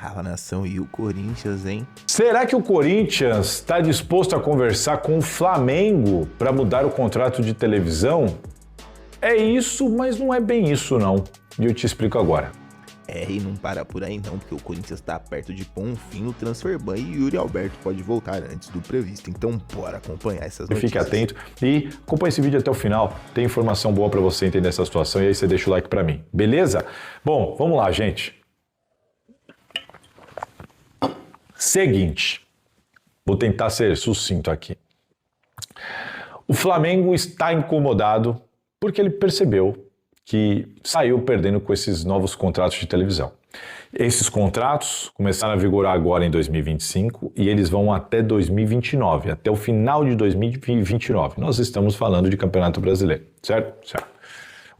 Fala, nação, e o Corinthians, hein? Será que o Corinthians está disposto a conversar com o Flamengo para mudar o contrato de televisão? É isso, mas não é bem isso não. E eu te explico agora. E não para por aí não, porque o Corinthians tá perto de pôr um fim no Transferban e Yuri Alberto pode voltar antes do previsto. Então bora acompanhar essas notícias. Fique atento e acompanhe esse vídeo até o final. Tem informação boa para você entender essa situação e aí você deixa o like para mim, beleza? Bom, vamos lá, gente. Seguinte, vou tentar ser sucinto aqui. O Flamengo está incomodado porque ele percebeu que saiu perdendo com esses novos contratos de televisão. Esses contratos começaram a vigorar agora em 2025 e eles vão até 2029, até o final de 2029. Nós estamos falando de Campeonato Brasileiro, certo? Certo.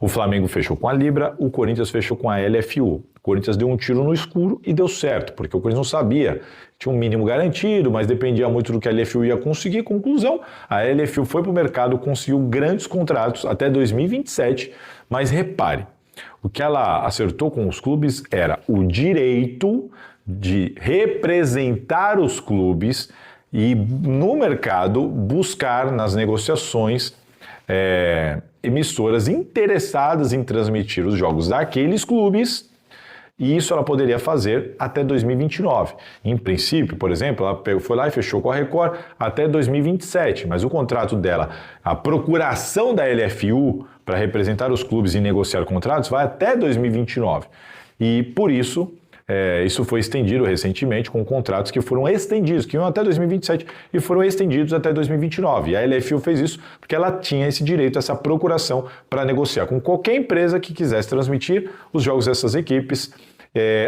O Flamengo fechou com a Libra, o Corinthians fechou com a LFU. O Corinthians deu um tiro no escuro e deu certo, porque o Corinthians não sabia. Tinha um mínimo garantido, mas dependia muito do que a LFU ia conseguir. Conclusão, a LFU foi para o mercado, conseguiu grandes contratos até 2027, mas repare, o que ela acertou com os clubes era o direito de representar os clubes e no mercado buscar nas negociações emissoras interessadas em transmitir os jogos daqueles clubes, e isso ela poderia fazer até 2029. Em princípio, por exemplo, ela foi lá e fechou com a Record até 2027, mas o contrato dela, a procuração da LFU para representar os clubes e negociar contratos vai até 2029. E por isso, isso foi estendido recentemente com contratos que foram estendidos, que iam até 2027 e foram estendidos até 2029. E a LFU fez isso porque ela tinha esse direito, essa procuração para negociar com qualquer empresa que quisesse transmitir os jogos dessas equipes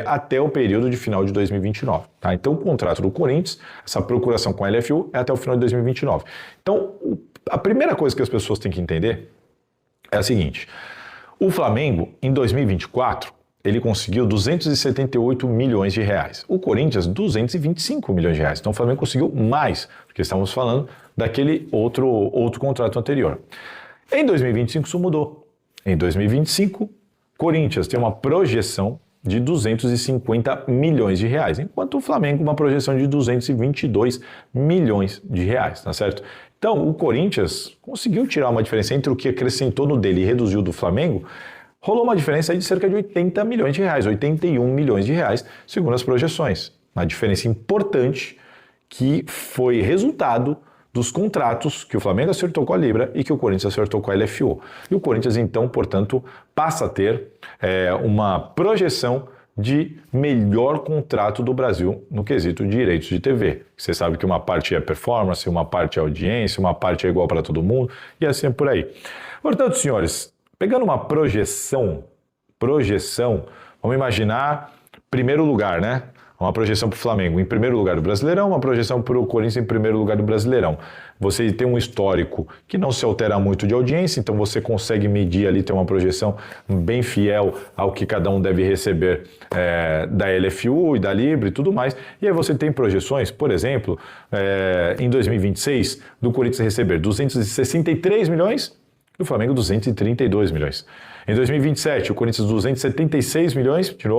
até o período de final de 2029. Tá? Então o contrato do Corinthians, essa procuração com a LFU é até o final de 2029. Então a primeira coisa que as pessoas têm que entender é a seguinte: o Flamengo em 2024 ele conseguiu 278 milhões de reais. O Corinthians, 225 milhões de reais. Então o Flamengo conseguiu mais, porque estamos falando daquele outro contrato anterior. Em 2025 isso mudou. Em 2025, Corinthians tem uma projeção de 250 milhões de reais, enquanto o Flamengo uma projeção de 222 milhões de reais, tá certo? Então o Corinthians conseguiu tirar uma diferença entre o que acrescentou no dele e reduziu do Flamengo. Rolou uma diferença aí de cerca de 80 milhões de reais, 81 milhões de reais, segundo as projeções. Uma diferença importante que foi resultado dos contratos que o Flamengo acertou com a Libra e que o Corinthians acertou com a LFU. E o Corinthians, então, portanto, passa a ter uma projeção de melhor contrato do Brasil no quesito de direitos de TV. Você sabe que uma parte é performance, uma parte é audiência, uma parte é igual para todo mundo e assim por aí. Portanto, senhores, pegando uma projeção, vamos imaginar primeiro lugar, né? Uma projeção para o Flamengo em primeiro lugar do Brasileirão, uma projeção para o Corinthians em primeiro lugar do Brasileirão. Você tem um histórico que não se altera muito de audiência, então você consegue medir ali, ter uma projeção bem fiel ao que cada um deve receber da LFU e da Libra e tudo mais. E aí você tem projeções, por exemplo, em 2026, do Corinthians receber 263 milhões e o Flamengo 232 milhões. Em 2027, o Corinthians 276 milhões, de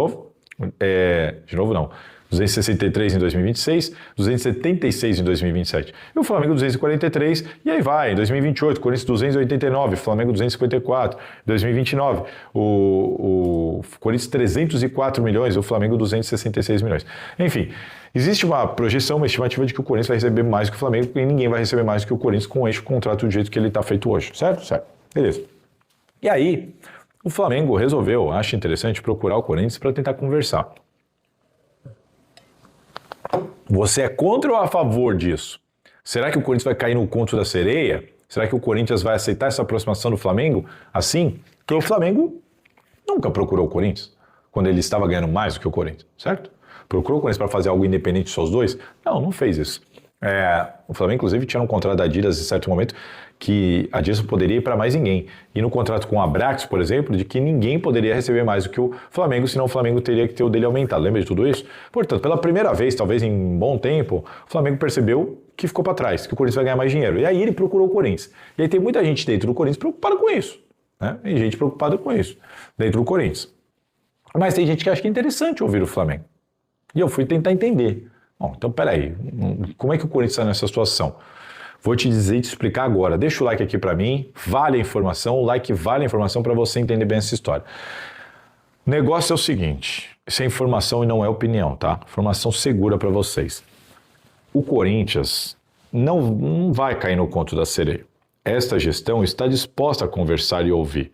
novo não, 263 em 2026, 276 em 2027. E o Flamengo 243, e aí vai. Em 2028, o Corinthians 289, Flamengo 254. Em 2029, o Corinthians 304 milhões, o Flamengo 266 milhões. Enfim, existe uma projeção, uma estimativa de que o Corinthians vai receber mais que o Flamengo, e ninguém vai receber mais que o Corinthians com este contrato do jeito que ele está feito hoje, certo? Certo. Beleza. E aí, o Flamengo resolveu, acho interessante, procurar o Corinthians para tentar conversar. Você é contra ou a favor disso? Será que o Corinthians vai cair no conto da sereia? Será que o Corinthians vai aceitar essa aproximação do Flamengo assim? Porque o Flamengo nunca procurou o Corinthians quando ele estava ganhando mais do que o Corinthians, certo? Procurou o Corinthians para fazer algo independente só os dois? Não fez isso. O Flamengo, inclusive, tinha um contrato da Adidas em certo momento que a Adidas não poderia ir para mais ninguém. E no contrato com a Abrax, por exemplo, de que ninguém poderia receber mais do que o Flamengo, senão o Flamengo teria que ter o dele aumentado. Lembra de tudo isso? Portanto, pela primeira vez, talvez em um bom tempo, o Flamengo percebeu que ficou para trás, que o Corinthians vai ganhar mais dinheiro. E aí ele procurou o Corinthians. E aí tem muita gente dentro do Corinthians preocupada com isso, né? Tem gente preocupada com isso dentro do Corinthians. Mas tem gente que acha que é interessante ouvir o Flamengo. E eu fui tentar entender. Bom, então peraí, como é que o Corinthians está nessa situação? Vou te dizer e te explicar agora. Deixa o like aqui para mim, vale a informação, o like vale a informação para você entender bem essa história. O negócio é o seguinte, isso é informação e não é opinião, tá? Informação segura para vocês. O Corinthians não vai cair no conto da sereia. Esta gestão está disposta a conversar e ouvir,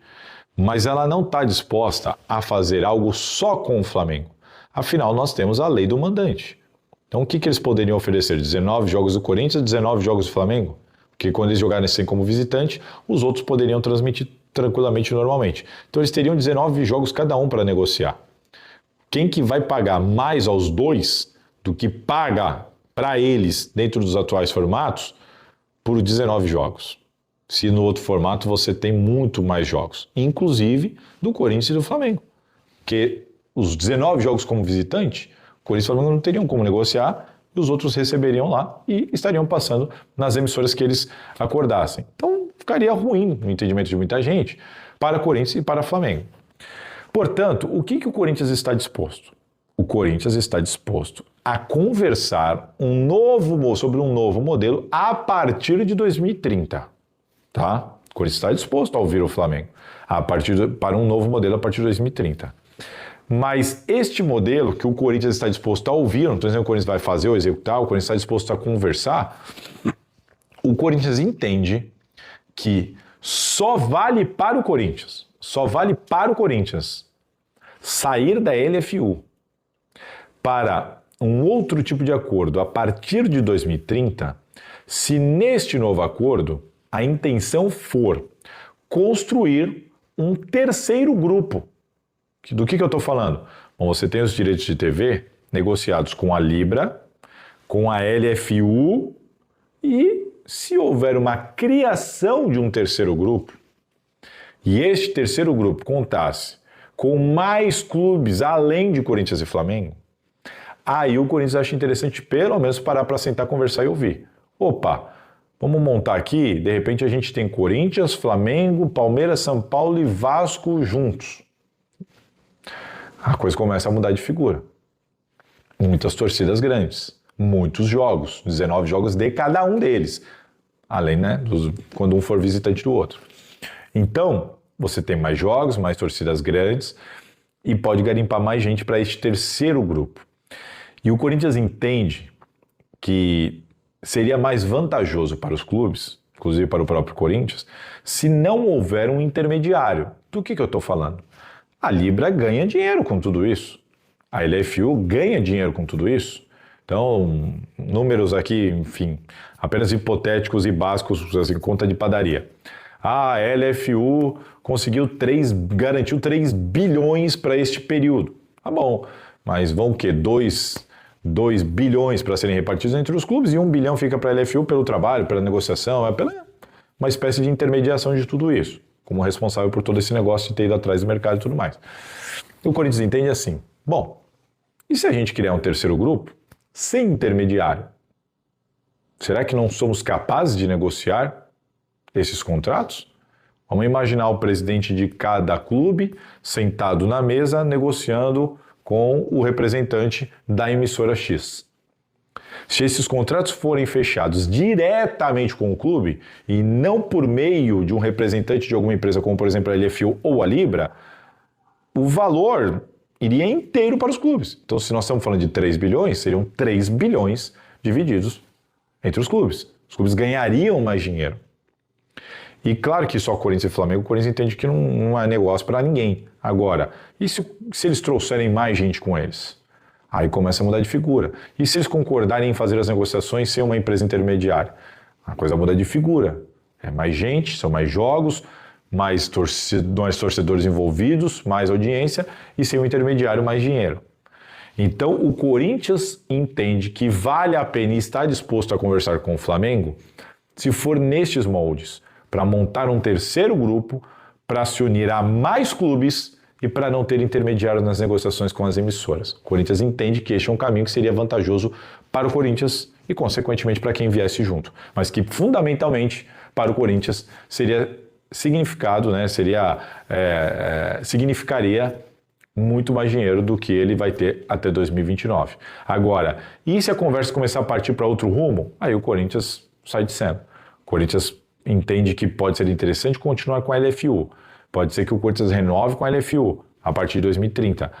mas ela não está disposta a fazer algo só com o Flamengo. Afinal, nós temos a lei do mandante. Então, o que eles poderiam oferecer? 19 jogos do Corinthians, 19 jogos do Flamengo? Porque quando eles jogarem assim como visitante, os outros poderiam transmitir tranquilamente normalmente. Então, eles teriam 19 jogos cada um para negociar. Quem que vai pagar mais aos dois do que paga para eles, dentro dos atuais formatos, por 19 jogos? Se no outro formato você tem muito mais jogos, inclusive do Corinthians e do Flamengo. Porque os 19 jogos como visitante, o Corinthians e o Flamengo não teriam como negociar e os outros receberiam lá e estariam passando nas emissoras que eles acordassem. Então ficaria ruim, no entendimento de muita gente, para Corinthians e para Flamengo. Portanto, o que o Corinthians está disposto? O Corinthians está disposto a conversar sobre um novo modelo a partir de 2030. Tá? O Corinthians está disposto a ouvir o Flamengo para um novo modelo a partir de 2030. Mas este modelo que o Corinthians está disposto a ouvir, não estou dizendo que o Corinthians vai fazer ou executar, o Corinthians está disposto a conversar, o Corinthians entende que só vale para o Corinthians sair da LFU para um outro tipo de acordo a partir de 2030, se neste novo acordo a intenção for construir um terceiro grupo. Do que eu estou falando? Bom, você tem os direitos de TV negociados com a Libra, com a LFU e se houver uma criação de um terceiro grupo e este terceiro grupo contasse com mais clubes além de Corinthians e Flamengo, aí o Corinthians acha interessante pelo menos parar para sentar, conversar e ouvir. Opa, vamos montar aqui, de repente a gente tem Corinthians, Flamengo, Palmeiras, São Paulo e Vasco juntos. A coisa começa a mudar de figura. Muitas torcidas grandes, muitos jogos, 19 jogos de cada um deles, além, né, quando um for visitante do outro. Então, você tem mais jogos, mais torcidas grandes e pode garimpar mais gente para este terceiro grupo. E o Corinthians entende que seria mais vantajoso para os clubes, inclusive para o próprio Corinthians, se não houver um intermediário. Do que eu estou falando? A Libra ganha dinheiro com tudo isso. A LFU ganha dinheiro com tudo isso. Então, números aqui, enfim, apenas hipotéticos e básicos, assim, conta de padaria. A LFU garantiu 3 bilhões para este período. Tá bom, mas vão o quê? 2 bilhões para serem repartidos entre os clubes e 1 bilhão fica para a LFU pelo trabalho, pela negociação, uma espécie de intermediação de tudo isso, como responsável por todo esse negócio de ter ido atrás do mercado e tudo mais. E o Corinthians entende assim, bom, e se a gente criar um terceiro grupo sem intermediário? Será que não somos capazes de negociar esses contratos? Vamos imaginar o presidente de cada clube sentado na mesa negociando com o representante da emissora X. Se esses contratos forem fechados diretamente com o clube e não por meio de um representante de alguma empresa, como por exemplo a LFU ou a Libra, o valor iria inteiro para os clubes. Então, se nós estamos falando de 3 bilhões, seriam 3 bilhões divididos entre os clubes. Os clubes ganhariam mais dinheiro. E claro que só Corinthians e Flamengo, o Corinthians entende que não é negócio para ninguém. Agora, e se eles trouxerem mais gente com eles? Aí começa a mudar de figura. E se eles concordarem em fazer as negociações sem uma empresa intermediária? A coisa muda de figura. É mais gente, são mais jogos, mais torcedores envolvidos, mais audiência e sem um intermediário mais dinheiro. Então o Corinthians entende que vale a pena e está disposto a conversar com o Flamengo se for nestes moldes, para montar um terceiro grupo, para se unir a mais clubes e para não ter intermediário nas negociações com as emissoras. O Corinthians entende que este é um caminho que seria vantajoso para o Corinthians e, consequentemente, para quem viesse junto. Mas que, fundamentalmente, para o Corinthians significaria muito mais dinheiro do que ele vai ter até 2029. Agora, e se a conversa começar a partir para outro rumo? Aí o Corinthians sai de cena. O Corinthians entende que pode ser interessante continuar com a LFU. Pode ser que o Corinthians renove com a LFU a partir de 2030.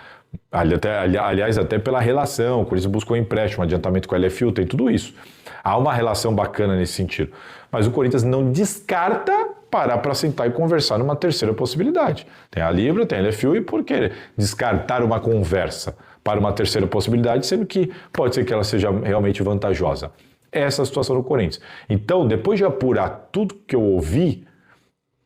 Aliás, até pela relação, o Corinthians buscou empréstimo, adiantamento com a LFU, tem tudo isso. Há uma relação bacana nesse sentido. Mas o Corinthians não descarta parar para sentar e conversar numa terceira possibilidade. Tem a Libra, tem a LFU, e por que descartar uma conversa para uma terceira possibilidade, sendo que pode ser que ela seja realmente vantajosa? Essa é a situação do Corinthians. Então, depois de apurar tudo que eu ouvi,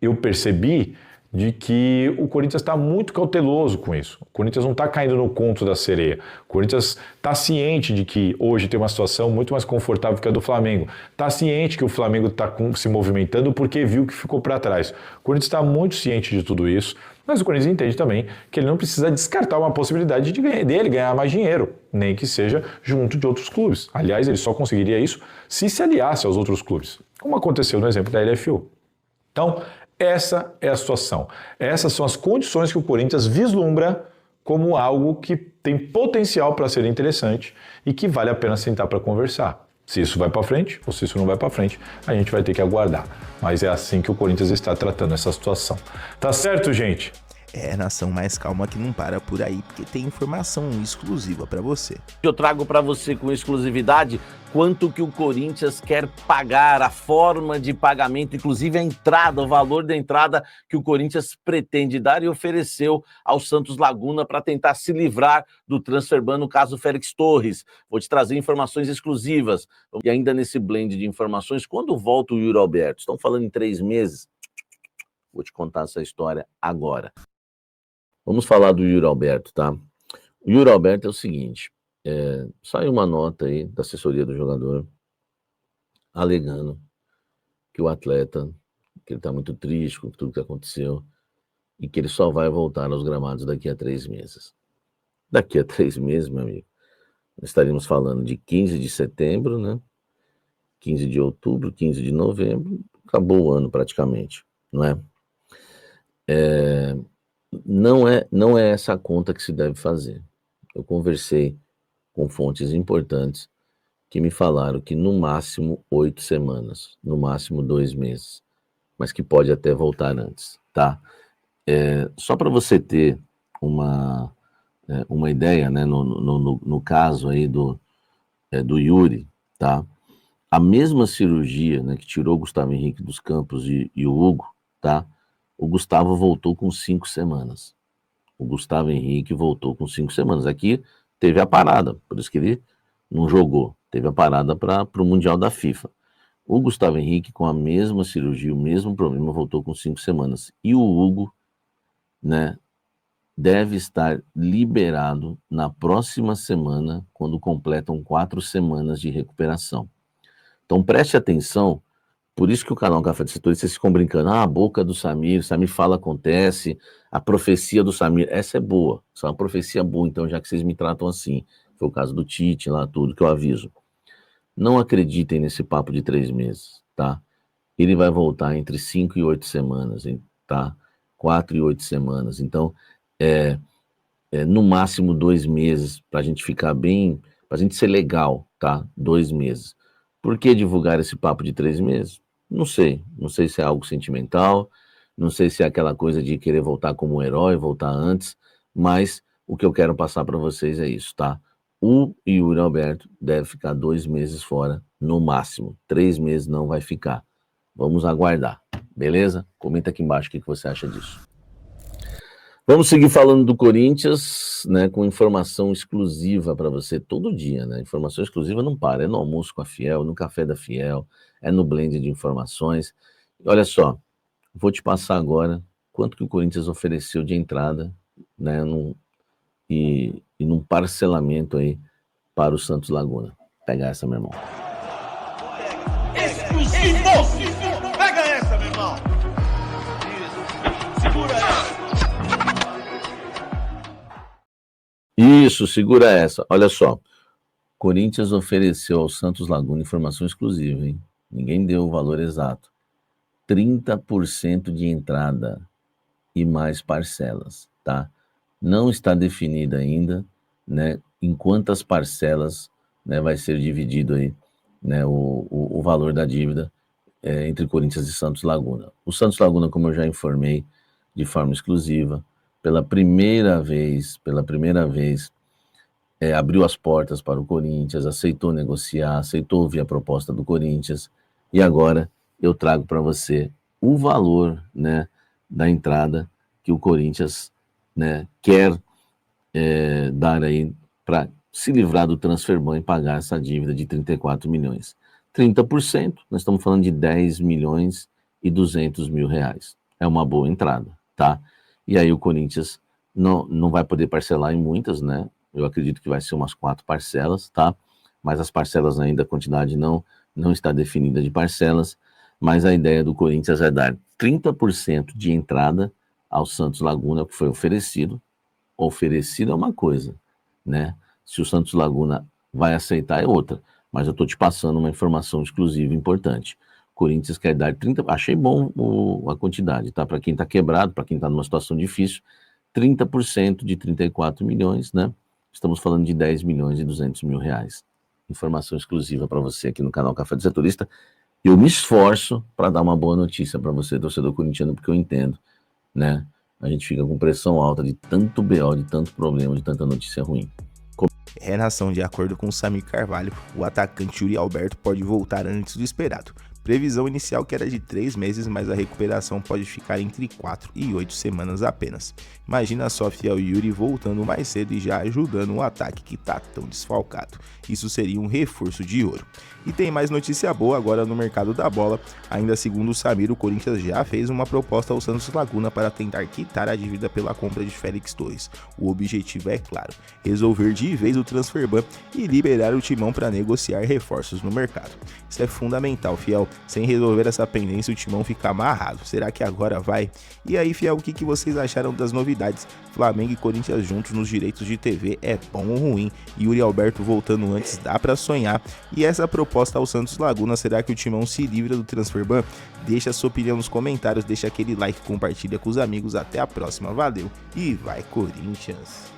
eu percebi de que o Corinthians está muito cauteloso com isso. O Corinthians não está caindo no conto da sereia. O Corinthians está ciente de que hoje tem uma situação muito mais confortável que a do Flamengo. Está ciente que o Flamengo está se movimentando porque viu que ficou para trás. O Corinthians está muito ciente de tudo isso, mas o Corinthians entende também que ele não precisa descartar uma possibilidade dele ganhar mais dinheiro, nem que seja junto de outros clubes. Aliás, ele só conseguiria isso se aliasse aos outros clubes, como aconteceu no exemplo da LFU. Então, essa é a situação. Essas são as condições que o Corinthians vislumbra como algo que tem potencial para ser interessante e que vale a pena sentar para conversar. Se isso vai para frente ou se isso não vai para frente, a gente vai ter que aguardar. Mas é assim que o Corinthians está tratando essa situação. Tá certo, gente? Nação, mais calma que não para por aí, porque tem informação exclusiva para você. Eu trago para você com exclusividade quanto que o Corinthians quer pagar, a forma de pagamento, inclusive a entrada, o valor da entrada que o Corinthians pretende dar e ofereceu ao Santos Laguna para tentar se livrar do transfer ban no caso Félix Torres. Vou te trazer informações exclusivas. E ainda nesse blend de informações, quando volta o Yuri Alberto? Estão falando em 3 meses? Vou te contar essa história agora. Vamos falar do Yuri Alberto, tá? O Yuri Alberto é o seguinte, saiu uma nota aí da assessoria do jogador alegando que o atleta, que ele tá muito triste com tudo que aconteceu e que ele só vai voltar aos gramados daqui a 3 meses. Daqui a 3 meses, meu amigo, nós estaríamos falando de 15 de setembro, né? 15 de outubro, 15 de novembro, acabou o ano praticamente, não é? Não é essa a conta que se deve fazer. Eu conversei com fontes importantes que me falaram que no máximo 8 semanas, no máximo 2 meses, mas que pode até voltar antes, tá? Só para você ter uma ideia, né, no caso aí do Yuri, tá? A mesma cirurgia, né, que tirou o Gustavo Henrique dos campos e o Hugo, tá? O Gustavo voltou com 5 semanas. O Gustavo Henrique voltou com 5 semanas. Aqui teve a parada, por isso que ele não jogou. Teve a parada para o Mundial da FIFA. O Gustavo Henrique, com a mesma cirurgia, o mesmo problema, voltou com 5 semanas. E o Hugo, né, deve estar liberado na próxima semana, quando completam 4 semanas de recuperação. Então preste atenção. Por isso que o canal Café de Setores, vocês ficam brincando, a boca do Samir fala, acontece, a profecia do Samir, essa é boa, essa é uma profecia boa, então já que vocês me tratam assim, foi o caso do Tite, lá tudo que eu aviso. Não acreditem nesse papo de 3 meses, tá? Ele vai voltar entre 5 e 8 semanas, tá? 4 e 8 semanas, então, no máximo 2 meses, pra gente ficar bem, pra gente ser legal, tá? 2 meses. Por que divulgar esse papo de 3 meses? Não sei se é algo sentimental, não sei se é aquela coisa de querer voltar como um herói, voltar antes, mas o que eu quero passar para vocês é isso, tá? O Yuri Alberto deve ficar 2 meses fora, no máximo. 3 meses não vai ficar. Vamos aguardar, beleza? Comenta aqui embaixo o que você acha disso. Vamos seguir falando do Corinthians, né, com informação exclusiva para você todo dia, né? Informação exclusiva não para, é no almoço com a Fiel, no café da Fiel, é no blend de informações. Olha só, vou te passar agora quanto que o Corinthians ofereceu de entrada, né, e num parcelamento aí para o Santos Laguna. Pega essa, meu irmão. Exclusivo! Pega essa, meu irmão! Isso, segura essa! Isso, segura essa. Olha só, Corinthians ofereceu ao Santos Laguna informação exclusiva, hein? Ninguém deu o valor exato. 30% de entrada e mais parcelas, tá? Não está definida ainda, né, em quantas parcelas, né, vai ser dividido aí, né, o valor da dívida entre Corinthians e Santos Laguna. O Santos Laguna, como eu já informei de forma exclusiva, pela primeira vez, abriu as portas para o Corinthians, aceitou negociar, aceitou ouvir a proposta do Corinthians, e agora eu trago para você o valor, né, da entrada que o Corinthians, né, quer dar aí para se livrar do Transferban e pagar essa dívida de 34 milhões. 30%, nós estamos falando de 10 milhões e 200 mil reais. É uma boa entrada, tá? E aí o Corinthians não vai poder parcelar em muitas, né? Eu acredito que vai ser umas 4 parcelas, tá? Mas as parcelas ainda, a quantidade não está definida de parcelas, mas a ideia do Corinthians é dar 30% de entrada ao Santos Laguna, que foi oferecido. Oferecido é uma coisa, né? Se o Santos Laguna vai aceitar é outra, mas eu estou te passando uma informação exclusiva importante. Corinthians quer dar 30%, achei bom a quantidade, tá? Para quem está quebrado, para quem está numa situação difícil, 30% de 34 milhões, né? Estamos falando de 10 milhões e 200 mil reais. Informação exclusiva para você aqui no canal Café do Setorista. Eu me esforço para dar uma boa notícia para você, torcedor corintiano, porque eu entendo, né? A gente fica com pressão alta de tanto BO, de tanto problema, de tanta notícia ruim. Renação, de acordo com Samir Carvalho, o atacante Yuri Alberto pode voltar antes do esperado. Previsão inicial que era de 3 meses, mas a recuperação pode ficar entre 4 e 8 semanas apenas. Imagina só, fiel Yuri voltando mais cedo e já ajudando o ataque que tá tão desfalcado. Isso seria um reforço de ouro. E tem mais notícia boa agora no mercado da bola. Ainda segundo o Samir, o Corinthians já fez uma proposta ao Santos Laguna para tentar quitar a dívida pela compra de Félix Torres. O objetivo é claro, resolver de vez o transferban e liberar o timão para negociar reforços no mercado. Isso é fundamental, fiel. Sem resolver essa pendência, o timão fica amarrado. Será que agora vai? E aí, fiel, o que vocês acharam das novidades? Flamengo e Corinthians juntos nos direitos de TV é bom ou ruim? Yuri Alberto voltando antes, dá pra sonhar? E essa proposta ao Santos Laguna, será que o timão se livra do transferban? Deixa a sua opinião nos comentários, deixa aquele like, compartilha com os amigos. Até a próxima, valeu e vai Corinthians!